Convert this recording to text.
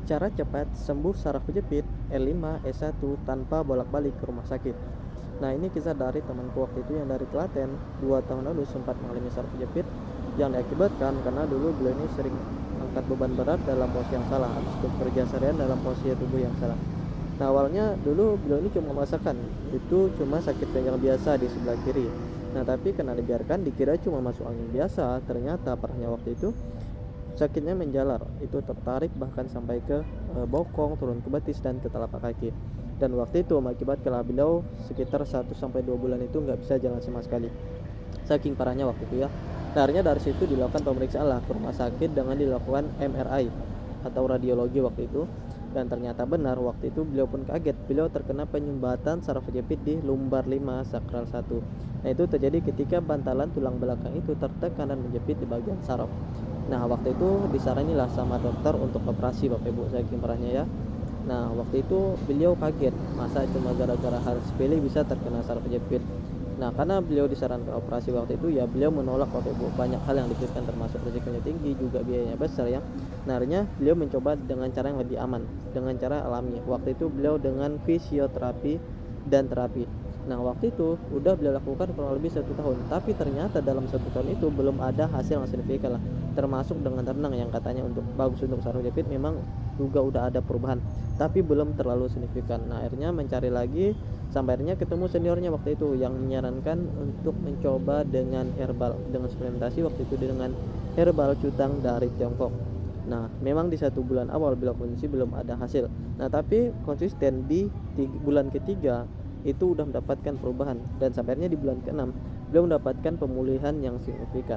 Cara cepat sembuh saraf kejepit L5 S1 tanpa bolak-balik ke rumah sakit. Nah, ini kisah dari temanku waktu itu yang dari Klaten. 2 tahun lalu sempat mengalami saraf kejepit yang diakibatkan karena dulu beliau ini sering angkat beban berat dalam posisi yang salah atau bekerja seharian dalam posisi tubuh yang salah. Nah, awalnya dulu beliau ini cuma merasakan itu cuma sakit yang biasa di sebelah kiri. Nah, tapi karena dibiarkan dikira cuma masuk angin biasa, ternyata parahnya waktu itu sakitnya menjalar, itu tertarik bahkan sampai ke bokong, turun ke betis dan ke telapak kaki. Dan waktu itu mengakibatkan beliau sekitar 1 sampai 2 bulan itu nggak bisa jalan sama sekali. Saking parahnya waktu itu ya. Nah, akhirnya dari situ dilakukan pemeriksaan lah ke rumah sakit dengan dilakukan MRI atau radiologi waktu itu. Dan ternyata benar waktu itu beliau pun kaget. Beliau terkena penyumbatan saraf kejepit di lumbar 5 sakral 1. Nah, itu terjadi ketika bantalan tulang belakang itu tertekan dan menjepit di bagian saraf. Nah, waktu itu disaranilah sama dokter untuk operasi Bapak Ibu, saking parahnya ya. Nah, waktu itu beliau kaget, masa cuma gara-gara hal sepele bisa terkena saraf kejepit. Nah, karena beliau disarankan operasi waktu itu ya beliau menolak waktu itu. Banyak hal yang dipikirkan termasuk risikonya tinggi, juga biayanya besar ya. Nah, akhirnya beliau mencoba dengan cara yang lebih aman, dengan cara alami. Waktu itu beliau dengan fisioterapi dan terapi. Nah, waktu itu udah beliau lakukan kurang lebih 1 tahun, tapi ternyata dalam 1 tahun itu belum ada hasil yang signifikan lah. Termasuk dengan renang yang katanya untuk bagus untuk saraf kejepit, memang juga udah ada perubahan, tapi belum terlalu signifikan. Nah, akhirnya mencari lagi sampai akhirnya ketemu seniornya waktu itu yang menyarankan untuk mencoba dengan herbal, dengan suplementasi waktu itu dengan herbal cutang dari Tiongkok. Nah, memang di 1 bulan awal bila kondisi belum ada hasil. Nah, tapi konsisten di bulan ketiga itu udah mendapatkan perubahan dan sampai akhirnya di bulan ke-6 beliau mendapatkan pemulihan yang signifikan.